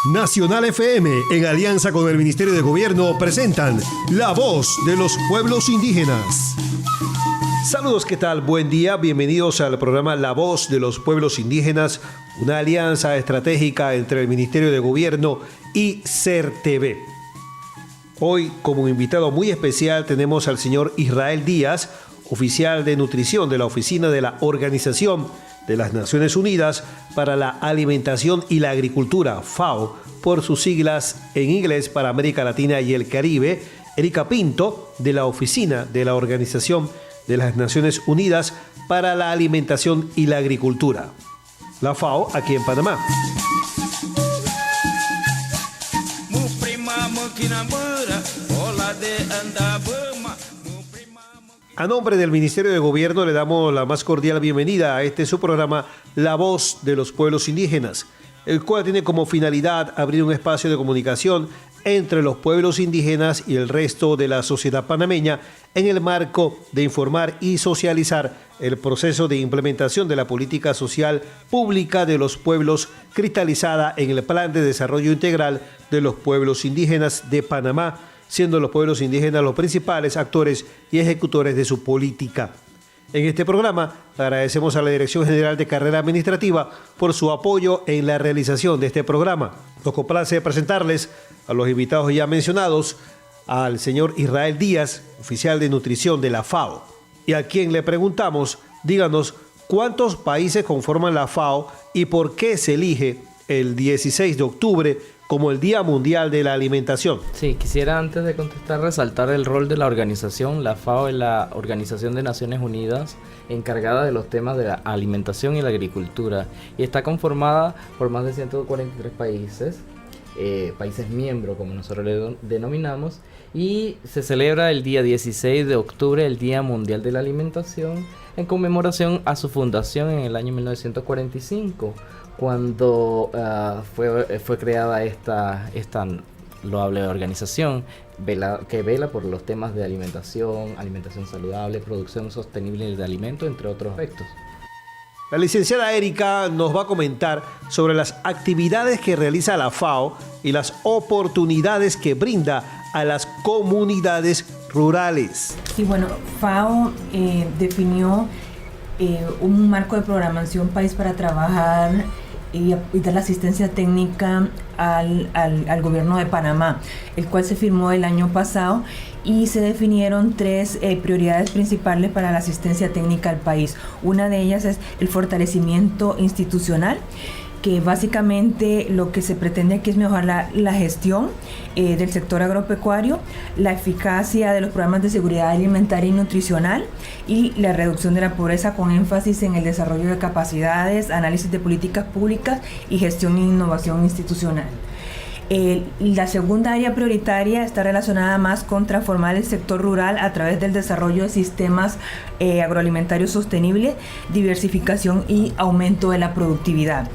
Nacional FM, en alianza con el Ministerio de Gobierno, presentan La Voz de los Pueblos Indígenas. Saludos, ¿qué tal? Buen día, bienvenidos al programa La Voz de los Pueblos Indígenas, una alianza estratégica entre el Ministerio de Gobierno y CERTV. Hoy, como invitado muy especial, tenemos al señor Israel Díaz, oficial de nutrición de la Oficina de la Organización de las Naciones Unidas para la Alimentación y la Agricultura, FAO, por sus siglas en inglés para América Latina y el Caribe, Erika Pinto, de la Oficina de la Organización de las Naciones Unidas para la Alimentación y la Agricultura, la FAO, aquí en Panamá. A nombre del Ministerio de Gobierno le damos la más cordial bienvenida a este su programa La Voz de los Pueblos Indígenas, el cual tiene como finalidad abrir un espacio de comunicación entre los pueblos indígenas y el resto de la sociedad panameña en el marco de informar y socializar el proceso de implementación de la política social pública de los pueblos cristalizada en el Plan de Desarrollo Integral de los Pueblos Indígenas de Panamá, siendo los pueblos indígenas los principales actores y ejecutores de su política. En este programa agradecemos a la Dirección General de Carrera Administrativa por su apoyo en la realización de este programa. Nos complace presentarles a los invitados ya mencionados, al señor Israel Díaz, oficial de nutrición de la FAO, y a quien le preguntamos, díganos, ¿cuántos países conforman la FAO y por qué se elige el 16 de octubre como el Día Mundial de la Alimentación? Sí, quisiera antes de contestar resaltar el rol de la organización. La FAO es la Organización de Naciones Unidas encargada de los temas de la alimentación y la agricultura y está conformada por más de 143 países, países miembros como nosotros le denominamos, y se celebra el día 16 de octubre, el Día Mundial de la Alimentación, en conmemoración a su fundación en el año 1945. Cuando fue creada esta loable organización que vela por los temas de alimentación saludable, producción sostenible de alimentos, entre otros aspectos. La licenciada Erika nos va a comentar sobre las actividades que realiza la FAO y las oportunidades que brinda a las comunidades rurales. Sí, bueno, FAO definió un marco de programación país para trabajar y dar la asistencia técnica al gobierno de Panamá, el cual se firmó el año pasado y se definieron tres prioridades principales para la asistencia técnica al país. Una de ellas es el fortalecimiento institucional, que básicamente lo que se pretende aquí es mejorar la gestión del sector agropecuario, la eficacia de los programas de seguridad alimentaria y nutricional y la reducción de la pobreza con énfasis en el desarrollo de capacidades, análisis de políticas públicas y gestión e innovación institucional. La segunda área prioritaria está relacionada más con transformar el sector rural a través del desarrollo de sistemas agroalimentarios sostenibles, diversificación y aumento de la productividad.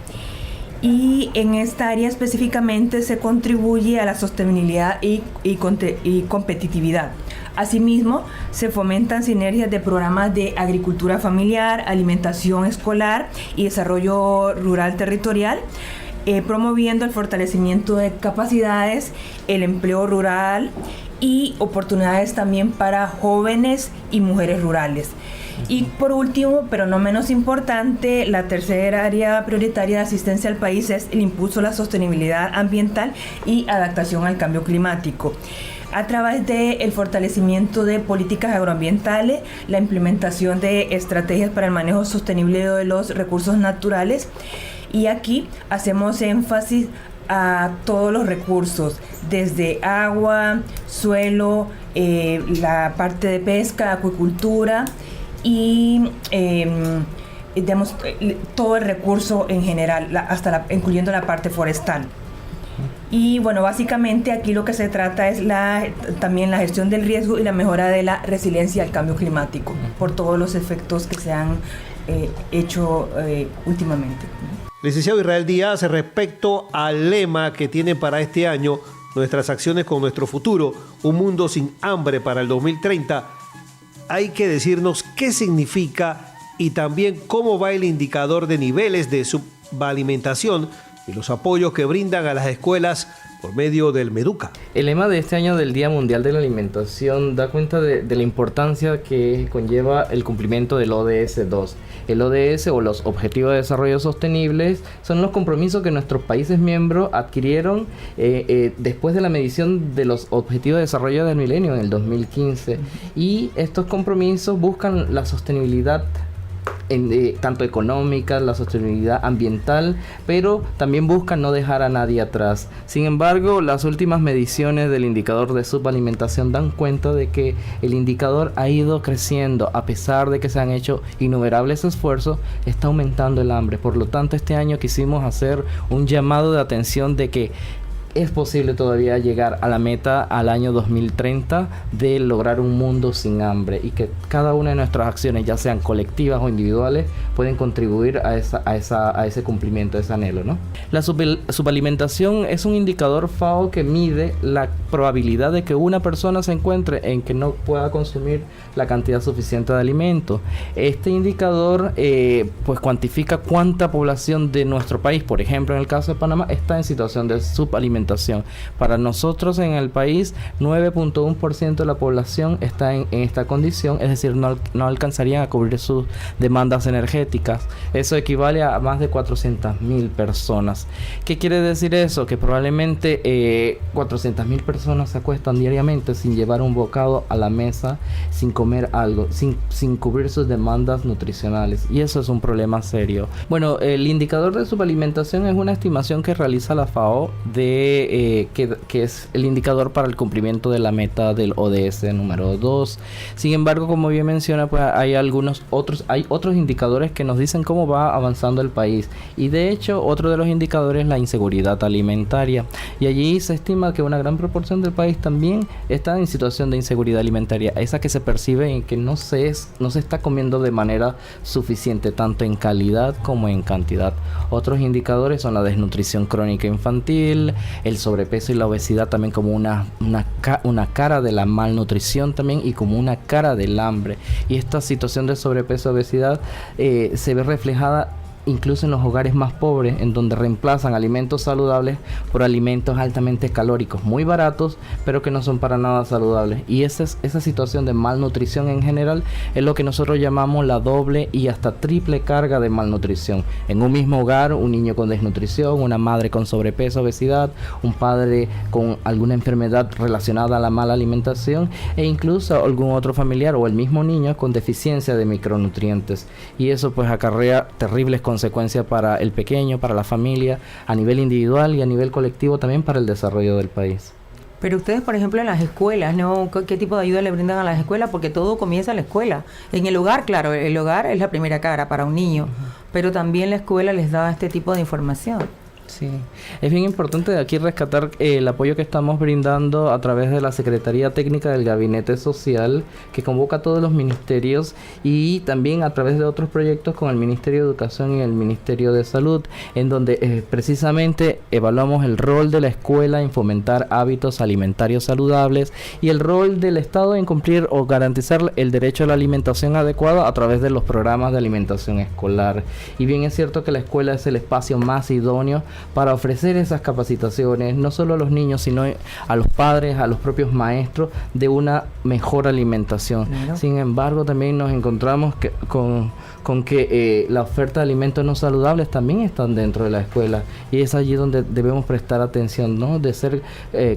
Y en esta área específicamente se contribuye a la sostenibilidad y competitividad. Asimismo, se fomentan sinergias de programas de agricultura familiar, alimentación escolar y desarrollo rural territorial, promoviendo el fortalecimiento de capacidades, el empleo rural y oportunidades también para jóvenes y mujeres rurales. Y por último, pero no menos importante, la tercera área prioritaria de asistencia al país es el impulso a la sostenibilidad ambiental y adaptación al cambio climático, a través del fortalecimiento de políticas agroambientales, la implementación de estrategias para el manejo sostenible de los recursos naturales. Y aquí hacemos énfasis a todos los recursos, desde agua, suelo, la parte de pesca, acuicultura y digamos, todo el recurso en general, incluyendo la parte forestal. Y bueno, básicamente aquí lo que se trata es también la gestión del riesgo y la mejora de la resiliencia al cambio climático por todos los efectos que se han hecho últimamente. Licenciado Israel Díaz, respecto al lema que tiene para este año, nuestras acciones con nuestro futuro, un mundo sin hambre para el 2030, hay que decirnos qué significa y también cómo va el indicador de niveles de subalimentación y los apoyos que brindan a las escuelas por medio del Meduca. El lema de este año del Día Mundial de la Alimentación da cuenta de la importancia que conlleva el cumplimiento del ODS 2. El ODS, o los Objetivos de Desarrollo Sostenibles, son los compromisos que nuestros países miembros adquirieron después de la medición de los Objetivos de Desarrollo del Milenio en el 2015. Y estos compromisos buscan la sostenibilidad tanto económica, la sostenibilidad ambiental, pero también buscan no dejar a nadie atrás. Sin embargo, las últimas mediciones del indicador de subalimentación dan cuenta de que el indicador ha ido creciendo. A pesar de que se han hecho innumerables esfuerzos, está aumentando el hambre. Por lo tanto, este año quisimos hacer un llamado de atención de que es posible todavía llegar a la meta al año 2030 de lograr un mundo sin hambre, y que cada una de nuestras acciones, ya sean colectivas o individuales, pueden contribuir a ese cumplimiento, a ese anhelo, ¿no? La subalimentación es un indicador FAO que mide la probabilidad de que una persona se encuentre en que no pueda consumir la cantidad suficiente de alimento. Este indicador pues cuantifica cuánta población de nuestro país, por ejemplo en el caso de Panamá, está en situación de subalimentación. Para nosotros en el país, 9.1% de la población está en esta condición, es decir, no alcanzarían a cubrir sus demandas energéticas. Eso equivale a más de 400.000 personas. ¿Qué quiere decir eso? Que probablemente 400.000 personas se acuestan diariamente sin llevar un bocado a la mesa, sin comer algo, sin cubrir sus demandas nutricionales, y eso es un problema serio. Bueno, el indicador de subalimentación es una estimación que realiza la FAO que es el indicador para el cumplimiento de la meta del ODS número 2. Sin embargo, como bien menciona, pues hay otros indicadores que nos dicen cómo va avanzando el país, y de hecho otro de los indicadores es la inseguridad alimentaria, y allí se estima que una gran proporción del país también está en situación de inseguridad alimentaria, esa que se percibe en que no se está comiendo de manera suficiente, tanto en calidad como en cantidad. Otros indicadores son la desnutrición crónica infantil, el sobrepeso y la obesidad también como una cara de la malnutrición también, y como una cara del hambre. Y esta situación de sobrepeso y obesidad se ve reflejada incluso en los hogares más pobres, en donde reemplazan alimentos saludables por alimentos altamente calóricos, muy baratos, pero que no son para nada saludables. Y esa situación de malnutrición en general es lo que nosotros llamamos la doble y hasta triple carga de malnutrición. En un mismo hogar, un niño con desnutrición, una madre con sobrepeso, obesidad, un padre con alguna enfermedad relacionada a la mala alimentación, e incluso algún otro familiar o el mismo niño con deficiencia de micronutrientes. Y eso pues acarrea terribles consecuencias para el pequeño, para la familia, a nivel individual y a nivel colectivo también para el desarrollo del país. Pero ustedes, por ejemplo, en las escuelas, ¿no? ¿Qué tipo de ayuda le brindan a las escuelas? Porque todo comienza en la escuela. En el hogar, claro, el hogar es la primera cara para un niño, pero también la escuela les da este tipo de información. Sí, es bien importante de aquí rescatar el apoyo que estamos brindando a través de la Secretaría Técnica del Gabinete Social, que convoca a todos los ministerios, y también a través de otros proyectos con el Ministerio de Educación y el Ministerio de Salud, en donde precisamente evaluamos el rol de la escuela en fomentar hábitos alimentarios saludables y el rol del Estado en cumplir o garantizar el derecho a la alimentación adecuada a través de los programas de alimentación escolar. Y bien es cierto que la escuela es el espacio más idóneo para ofrecer esas capacitaciones, no solo a los niños, sino a los padres, a los propios maestros, de una mejor alimentación. Claro. Sin embargo, también nos encontramos con que la oferta de alimentos no saludables también están dentro de la escuela, y es allí donde debemos prestar atención, ¿no? De ser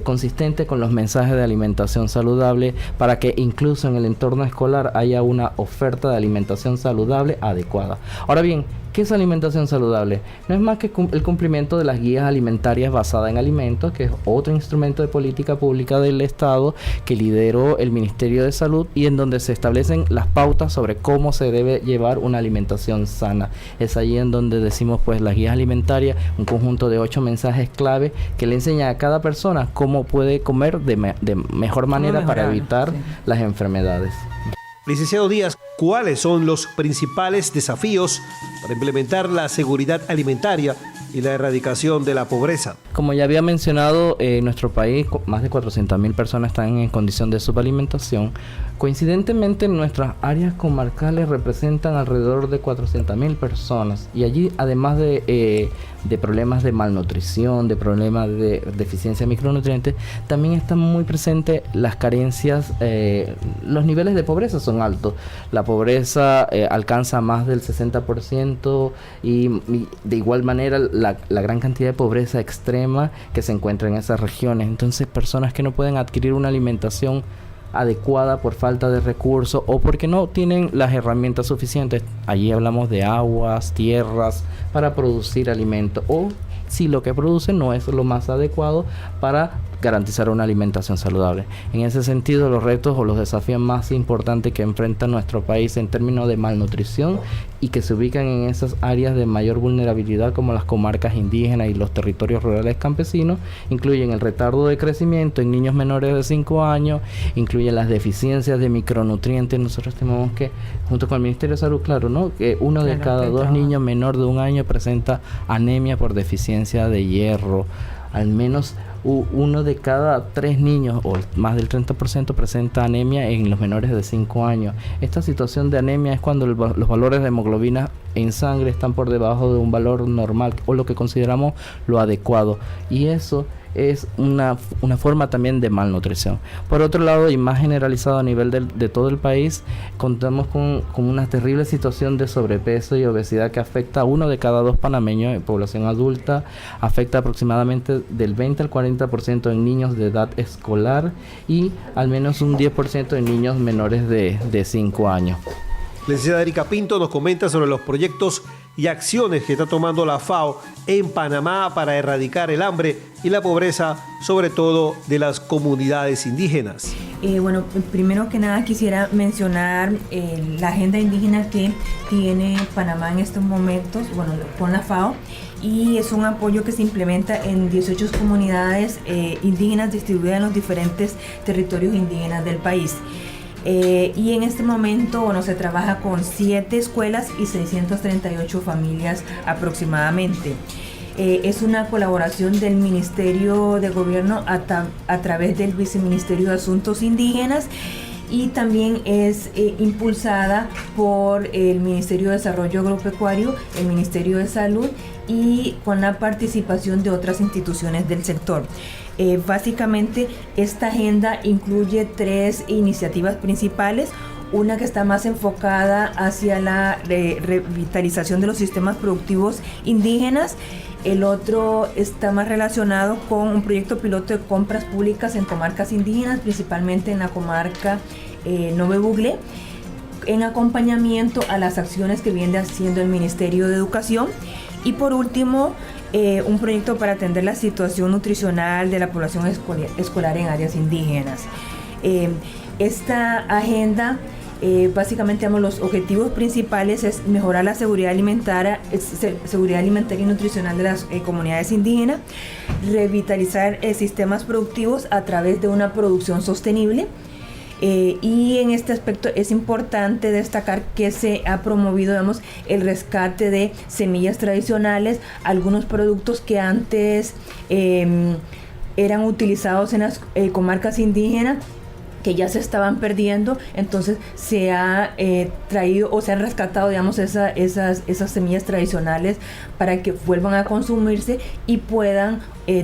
consistente con los mensajes de alimentación saludable, para que incluso en el entorno escolar haya una oferta de alimentación saludable adecuada. Ahora bien, ¿qué es alimentación saludable? No es más que el cumplimiento de las guías alimentarias basadas en alimentos, que es otro instrumento de política pública del Estado que lideró el Ministerio de Salud, y en donde se establecen las pautas sobre cómo se debe llevar una alimentación sana. Es allí en donde decimos pues las guías alimentarias, un conjunto de 8 mensajes clave que le enseña a cada persona cómo puede comer de mejor manera para evitar las enfermedades. Licenciado Díaz, ¿cuáles son los principales desafíos para implementar la seguridad alimentaria y la erradicación de la pobreza. Como ya había mencionado, en nuestro país más de 400.000 personas están en condición de subalimentación. Coincidentemente, nuestras áreas comarcales representan alrededor de 400.000 personas y allí, además de problemas de malnutrición, de problemas de deficiencia de micronutrientes, también están muy presentes las carencias. Los niveles de pobreza son altos. La pobreza alcanza más del 60% y de igual manera la gran cantidad de pobreza extrema que se encuentra en esas regiones. Entonces, personas que no pueden adquirir una alimentación adecuada por falta de recursos o porque no tienen las herramientas suficientes. Allí hablamos de aguas, tierras para producir alimentos, o si lo que producen no es lo más adecuado para garantizar una alimentación saludable. En ese sentido, los retos o los desafíos más importantes que enfrenta nuestro país en términos de malnutrición y que se ubican en esas áreas de mayor vulnerabilidad como las comarcas indígenas y los territorios rurales campesinos, incluyen el retardo de crecimiento en niños menores de 5 años, incluyen las deficiencias de micronutrientes. Nosotros tenemos que, junto con el Ministerio de Salud, claro, ¿no?, que uno de cada 2 niños menor de 1 año presenta anemia por deficiencia de hierro. Al menos uno de cada 3 niños, o más del 30%, presenta anemia en los menores de 5 años. Esta situación de anemia es cuando los valores de hemoglobina en sangre están por debajo de un valor normal, o lo que consideramos lo adecuado, y eso es una forma también de malnutrición. Por otro lado, y más generalizado a nivel de todo el país, contamos con una terrible situación de sobrepeso y obesidad que afecta a 1 de cada 2 panameños en población adulta, afecta aproximadamente del 20 al 40% en niños de edad escolar y al menos un 10% en niños menores de 5 años. La licenciada Erika Pinto nos comenta sobre los proyectos y acciones que está tomando la FAO en Panamá para erradicar el hambre y la pobreza, sobre todo de las comunidades indígenas. Bueno, primero que nada quisiera mencionar la agenda indígena que tiene Panamá en estos momentos, bueno, con la FAO, y es un apoyo que se implementa en 18 comunidades indígenas distribuidas en los diferentes territorios indígenas del país. Y en este momento, bueno, se trabaja con 7 escuelas y 638 familias aproximadamente. Es una colaboración del Ministerio de Gobierno a través del Viceministerio de Asuntos Indígenas, y también es impulsada por el Ministerio de Desarrollo Agropecuario, el Ministerio de Salud y con la participación de otras instituciones del sector. Básicamente, esta agenda incluye 3 iniciativas principales. Una que está más enfocada hacia la revitalización de los sistemas productivos indígenas. El otro está más relacionado con un proyecto piloto de compras públicas en comarcas indígenas, principalmente en la comarca Nove Buglé, en acompañamiento a las acciones que viene haciendo el Ministerio de Educación. Y por último, un proyecto para atender la situación nutricional de la población escolar en áreas indígenas. Esta agenda, básicamente, los objetivos principales es mejorar la seguridad alimentaria y nutricional de las comunidades indígenas, revitalizar sistemas productivos a través de una producción sostenible. Y en este aspecto es importante destacar que se ha promovido, el rescate de semillas tradicionales, algunos productos que antes eran utilizados en las comarcas indígenas, que ya se estaban perdiendo. Entonces se ha traído o se han rescatado, esas semillas tradicionales para que vuelvan a consumirse y puedan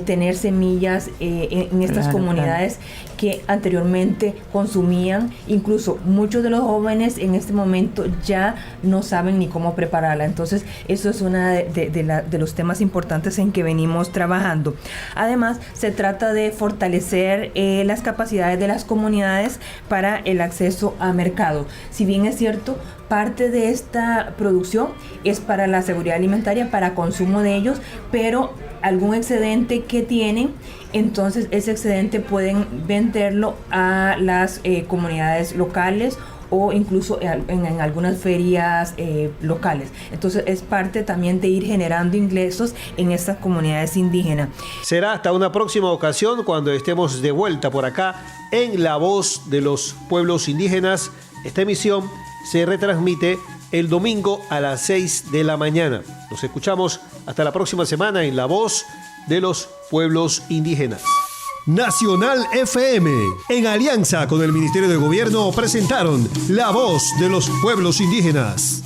tener semillas en estas comunidades que anteriormente consumían. Incluso muchos de los jóvenes en este momento ya no saben ni cómo prepararla. Entonces eso es uno de los temas importantes en que venimos trabajando. Además, se trata de fortalecer las capacidades de las comunidades para el acceso a mercado. Si bien es cierto, parte de esta producción es para la seguridad alimentaria, para consumo de ellos, pero algún excedente que tienen, entonces ese excedente pueden venderlo a las comunidades locales o incluso en algunas ferias locales. Entonces es parte también de ir generando ingresos en estas comunidades indígenas. Será hasta una próxima ocasión cuando estemos de vuelta por acá en La Voz de los Pueblos Indígenas. Esta emisión se retransmite el domingo a las 6 de la mañana. Nos escuchamos hasta la próxima semana en La Voz de los Pueblos Indígenas. Nacional FM, en alianza con el Ministerio de Gobierno, presentaron La Voz de los Pueblos Indígenas.